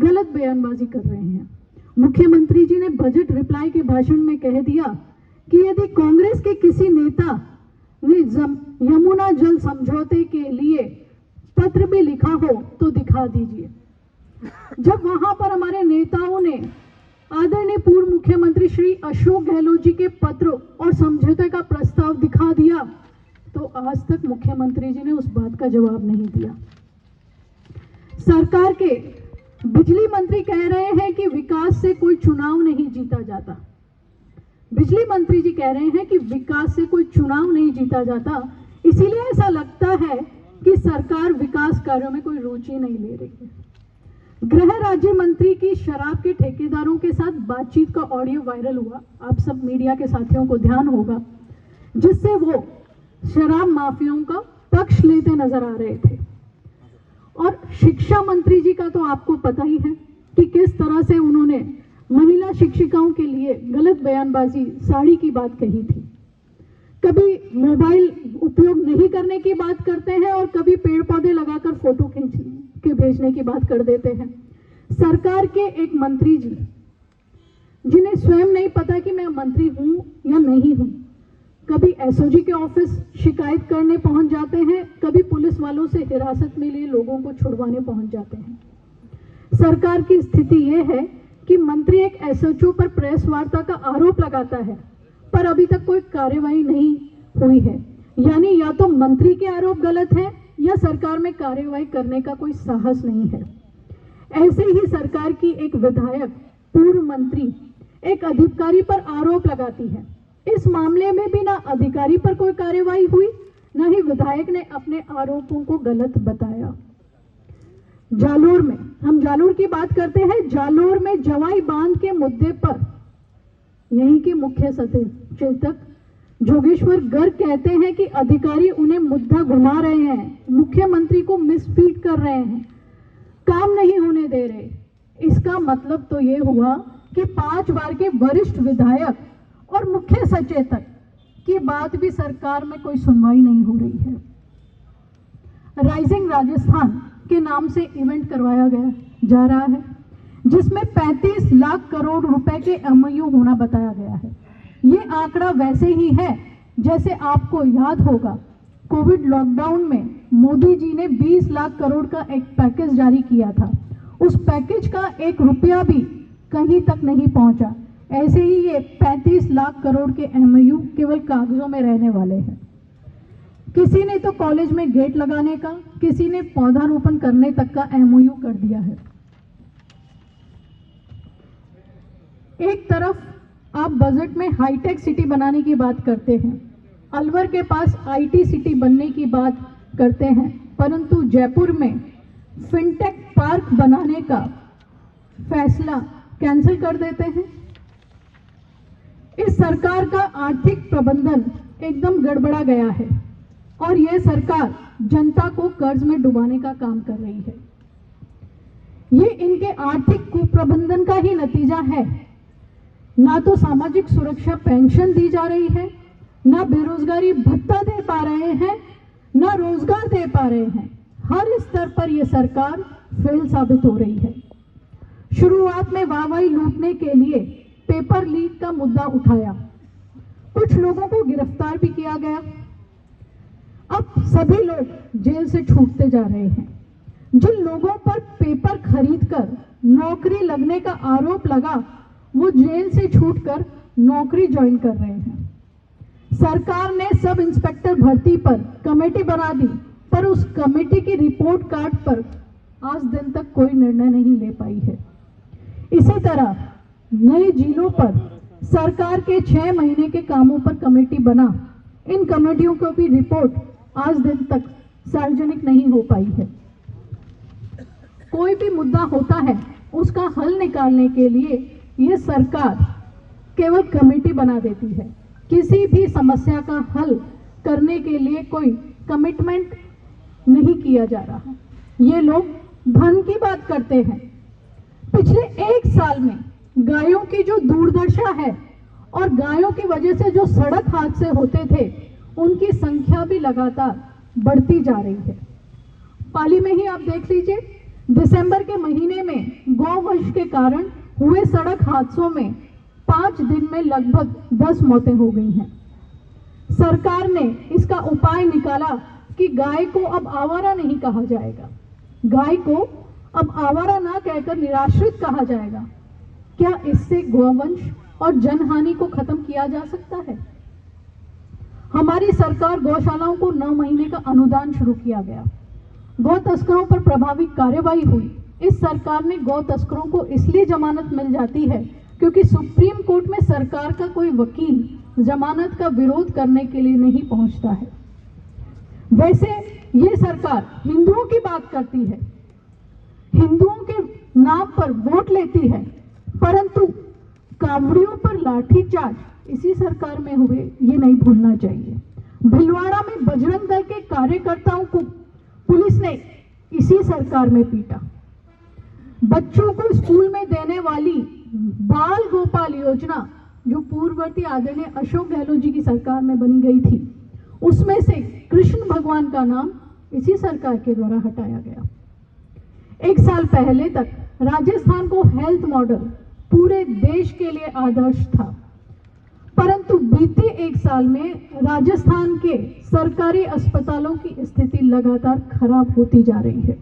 गलत बयानबाजी कर रहे हैं। मुख्यमंत्री जी ने बजट रिप्लाई के भाषण में कह दिया कि यदि कांग्रेस के किसी नेता ने यमुना जल समझौते के लिए पत्र भी लिखा हो तो दिखा दीजिए। जब वहां पर हमारे नेताओं ने आदरणीय पूर्व मुख्यमंत्री श्री अशोक गहलोत जी के पत्र और समझौते का प्रस्ताव दिखा दिया तो आज तक मुख्यमंत्री जी ने उस बात का जवाब नहीं दिया। सरकार के बिजली मंत्री कह रहे हैं कि विकास से कोई चुनाव नहीं जीता जाता। बिजली मंत्री जी कह रहे हैं कि विकास से कोई चुनाव नहीं जीता जाता, इसीलिए ऐसा लगता है कि सरकार विकास कार्यों में कोई रुचि नहीं ले रही है। गृह राज्य मंत्री की शराब के ठेकेदारों के साथ बातचीत का ऑडियो वायरल हुआ, आप सब मीडिया के साथियों को ध्यान होगा, जिससे वो शराब माफियाओं का पक्ष लेते नजर आ रहे थे। और शिक्षा मंत्री जी का तो आपको पता ही है कि किस तरह से उन्होंने महिला शिक्षिकाओं के लिए गलत बयानबाजी, साड़ी की बात कही थी। कभी मोबाइल उपयोग नहीं करने की बात करते हैं और कभी पेड़ पौधे लगाकर फोटो खींच के भेजने की बात कर देते हैं। सरकार के एक मंत्री जी जिन्हें स्वयं नहीं पता कि मैं मंत्री हूं या नहीं हूं, कभी एसओजी के ऑफिस शिकायत करने पहुंच जाते हैं, कभी पुलिस वालों से हिरासत में लिए लोगों को छुड़वाने पहुंच जाते हैं। सरकार की स्थिति यह है कि मंत्री एक एसएचओ पर प्रेस वार्ता का आरोप लगाता है, पर अभी तक कोई कार्यवाही नहीं हुई है। यानी या तो मंत्री के आरोप गलत है या सरकार में कार्यवाही करने का कोई साहस नहीं है। ऐसे ही सरकार की एक विधायक, पूर्व मंत्री एक अधिकारी पर आरोप लगाती है। इस मामले में भी ना अधिकारी पर कोई कार्यवाही हुई, ना ही विधायक ने अपने आरोपों को गलत बताया। जालोर में, हम जालोर की बात करते हैं, जालोर में जवाई बांध के मुद्दे पर यहीं के मुख्य सचेतक जोगेश्वर गर्ग कहते हैं कि अधिकारी उन्हें मुद्दा घुमा रहे हैं, मुख्यमंत्री को मिसफीड कर रहे हैं, काम नहीं होने दे रहे। इसका मतलब तो ये हुआ कि 5 बार के वरिष्ठ विधायक और मुख्य सचेतक की बात भी सरकार में कोई सुनवाई नहीं हो रही है। राइजिंग राजस्थान के नाम से इवेंट करवाया जा रहा है, जिसमें 35 लाख करोड़ रुपए के एमओयू होना बताया गया है। ये आंकड़ा वैसे ही है जैसे आपको याद होगा कोविड लॉकडाउन में मोदी जी ने 20 लाख करोड़ का एक पैकेज जारी किया था। उस पैकेज का 1 रुपया भी कहीं तक नहीं पहुंचा। ऐसे ही ये 35 लाख करोड़ के एमओयू केवल कागजों में रहने वाले हैं। किसी ने तो कॉलेज में गेट लगाने का, किसी ने पौधारोपण करने तक का एमओयू कर दिया है। एक तरफ आप बजट में हाईटेक सिटी बनाने की बात करते हैं, अलवर के पास आईटी सिटी बनने की बात करते हैं, परंतु जयपुर में फिनटेक पार्क बनाने का फैसला कैंसिल कर देते हैं। इस सरकार का आर्थिक प्रबंधन एकदम गड़बड़ा गया है और यह सरकार जनता को कर्ज में डुबाने का काम कर रही है। ये इनके आर्थिक कुप्रबंधन का ही नतीजा है। ना तो सामाजिक सुरक्षा पेंशन दी जा रही है, ना बेरोजगारी भत्ता दे पा रहे हैं, ना रोजगार दे पा रहे हैं। हर स्तर पर यह सरकार फेल साबित हो रही है। शुरुआत में वाहवाही लूटने के लिए पेपर लीक का मुद्दा उठाया, कुछ लोगों को गिरफ्तार भी किया गया। अब सभी लोग जेल से छूटते जा रहे हैं। जिन लोगों पर पेपर खरीदकर नौकरी लगने का आरोप लगा, वो जेल से छूटकर नौकरी ज्वाइन कर रहे हैं। सरकार ने सब इंस्पेक्टर भर्ती पर कमेटी बना दी, पर उस कमेटी की रिपोर्ट कार्ड पर आज दिन तक कोई निर्णय नहीं ले पाई है। इसी तरह नई जिलों पर सरकार के 6 महीने के कामों पर कमेटी बना, इन कमेटियों को भी रिपोर्ट आज दिन तक सार्वजनिक नहीं हो पाई है। कोई भी मुद्दा होता है, उसका हल निकालने के लिए ये सरकार केवल कमेटी बना देती है। किसी भी समस्या का हल करने के लिए कोई कमिटमेंट नहीं किया जा रहा। ये लोग धन की बात करते हैं। पिछले 1 साल में गायों की जो दुर्दशा है और गायों की वजह से जो सड़क हादसे होते थे, उनकी संख्या भी लगातार बढ़ती जा रही है। पाली में ही आप देख लीजिए, दिसंबर के महीने में गौवंश के कारण हुए सड़क हादसों में 5 दिन में लगभग 10 मौतें हो गई हैं। सरकार ने इसका उपाय निकाला कि गाय को अब आवारा नहीं कहा जाएगा, गाय को अब आवारा ना कहकर निराश्रित कहा जाएगा। क्या इससे गौवंश और जनहानि को खत्म किया जा सकता है? हमारी सरकार गौशालाओं को 9 महीने का अनुदान शुरू किया गया। गौ तस्करों पर प्रभावी कार्यवाही हुई। इस सरकार ने गौ तस्करों को इसलिए जमानत मिल जाती है क्योंकि सुप्रीम कोर्ट में सरकार का कोई वकील जमानत का विरोध करने के लिए नहीं पहुंचता है। वैसे ये सरकार हिंदुओं की बात करती है, हिंदुओं के नाम पर वोट लेती है, परंतु कांवड़ियों पर लाठीचार्ज इसी सरकार में हुए ये नहीं भूलना चाहिए। भिलवाड़ा में बजरंग दल के कार्यकर्ताओं को पुलिस ने इसी सरकार में पीटा। बच्चों को स्कूल में देने वाली बाल गोपाल योजना जो पूर्ववर्ती आदरणीय अशोक गहलोत जी की सरकार में बनी गई थी, उसमें से कृष्ण भगवान का नाम इसी सरकार के द्वारा हटाया गया। 1 साल पहले तक राजस्थान को हेल्थ मॉडल पूरे देश के लिए आदर्श था, परंतु बीते 1 साल में राजस्थान के सरकारी अस्पतालों की स्थिति लगातार खराब होती जा रही है।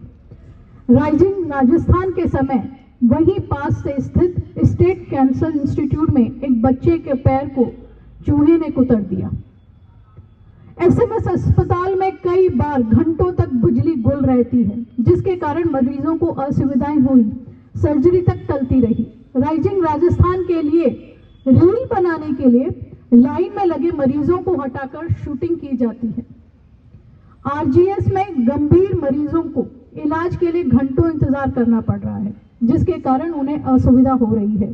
राइजिंग राजस्थान के समय वहीं पास से स्थित स्टेट कैंसर इंस्टीट्यूट में एक बच्चे के पैर को चूहे ने कुतर दिया। एसएमएस अस्पताल में कई बार घंटों तक बिजली गुल रहती है, जिसके कारण मरीजों को असुविधाएं हुई, सर्जरी तक टलती रही। राइजिंग राजस्थान के लिए रील बनाने के लिए लाइन में लगे मरीजों को हटाकर शूटिंग की जाती है। आरजीएस में गंभीर मरीजों को इलाज के लिए घंटों इंतजार करना पड़ रहा है, जिसके कारण उन्हें असुविधा हो रही है।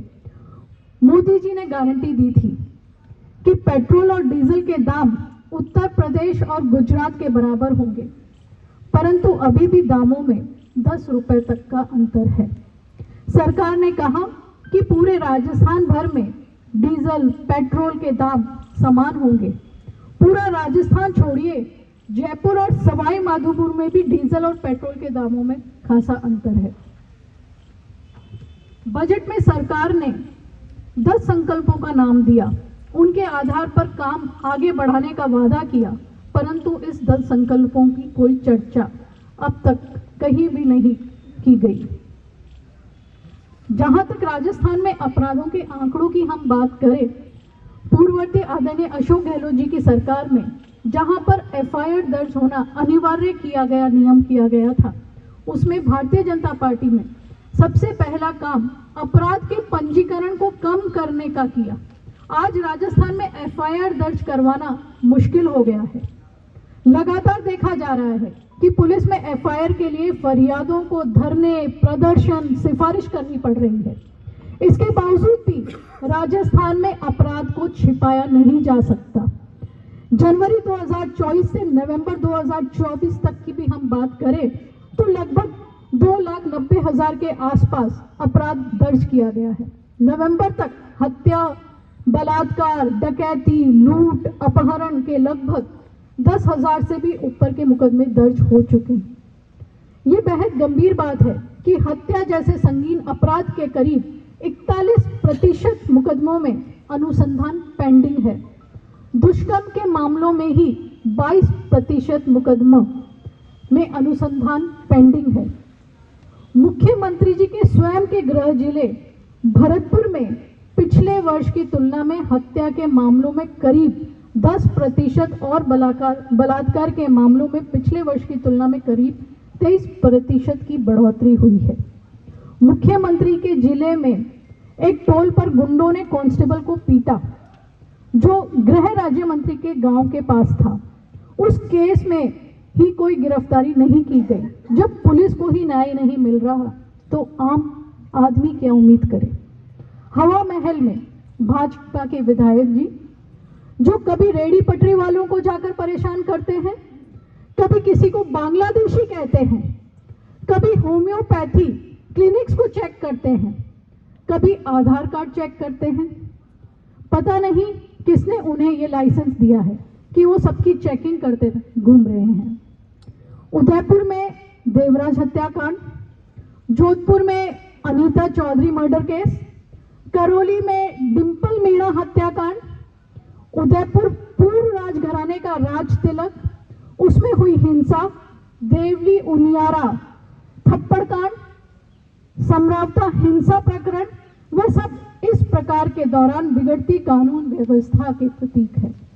मोदी जी ने गारंटी दी थी कि पेट्रोल और डीजल के दाम उत्तर प्रदेश और गुजरात के बराबर होंगे, परंतु अभी भी दामों में 10 रुपए तक का अंतर है। सरकार ने कहा कि पूरे राजस्थान भर में डीजल पेट्रोल के दाम समान होंगे। पूरा राजस्थान छोड़िए, जयपुर और सवाई माधोपुर में भी डीजल और पेट्रोल के दामों में खासा अंतर है। बजट में सरकार ने 10 संकल्पों का नाम दिया, उनके आधार पर काम आगे बढ़ाने का वादा किया, परंतु इस 10 संकल्पों की कोई चर्चा अब तक कहीं भी नहीं की गई। जहां तक राजस्थान में अपराधों के आंकड़ों की हम बात करें, पूर्ववर्ती आदरणीय अशोक गहलोत जी की सरकार में जहां पर एफआईआर दर्ज होना अनिवार्य किया गया, नियम किया गया था, उसमें भारतीय जनता पार्टी में सबसे पहला काम अपराध के पंजीकरण को कम करने का किया। आज राजस्थान में एफआईआर दर्ज करवाना मुश्किल हो गया है। लगातार देखा जा रहा है कि पुलिस में एफआईआर के लिए फरियादों को धरने, प्रदर्शन, सिफारिश करनी पड़ रही है। इसके बावजूद भी राजस्थान में अपराध को छिपाया नहीं जा सकता। जनवरी 2024 से नवंबर 2024 तक की भी हम बात करें तो लगभग 2,90,000 के आसपास अपराध दर्ज किया गया है। नवंबर तक हत्या, बलात्कार, डकैती, लूट, अपहरण के लगभग 10,000 से भी ऊपर के मुकदमे दर्ज हो चुके हैं। ये बेहद गंभीर बात है कि हत्या जैसे संगीन अपराध के करीब 41% मुकदमों में अनुसंधान पेंडिंग है। दुष्कर्म के मामलों में ही 22% मुकदमों में अनुसंधान पेंडिंग है। मुख्यमंत्री जी के स्वयं के गृह जिले भरतपुर में पिछले वर्ष की तुलना में हत्या के मामलों में करीब 10% और बलात्कार के मामलों में पिछले वर्ष की तुलना में करीब 23% की बढ़ोतरी हुई है। मुख्यमंत्री के जिले में एक टोल पर गुंडों ने कांस्टेबल को पीटा, जो गृह राज्य मंत्री के गांव के पास था। उस केस में ही कोई गिरफ्तारी नहीं की गई। जब पुलिस को ही न्याय नहीं मिल रहा तो आम आदमी क्या उम्मीद करे। हवा महल में भाजपा के विधायक जी जो कभी रेडी पटरी वालों को जाकर परेशान करते हैं, कभी किसी को बांग्लादेशी कहते हैं, कभी होम्योपैथी क्लिनिक्स को चेक करते हैं, कभी आधार कार्ड चेक करते हैं। पता नहीं किसने उन्हें ये लाइसेंस दिया है कि वो सबकी चेकिंग करते घूम रहे हैं। उदयपुर में देवराज हत्याकांड, जोधपुर में अनीता चौधरी मर्डर केस, करौली में डिंपल मीणा हत्याकांड, उदयपुर पूर्व राजघराने का राज तिलक, उसमें हुई हिंसा, देवली उनियारा थप्पड़ कांड, समरावता हिंसा प्रकरण, वह सब इस प्रकार के दौरान बिगड़ती कानून व्यवस्था के प्रतीक है।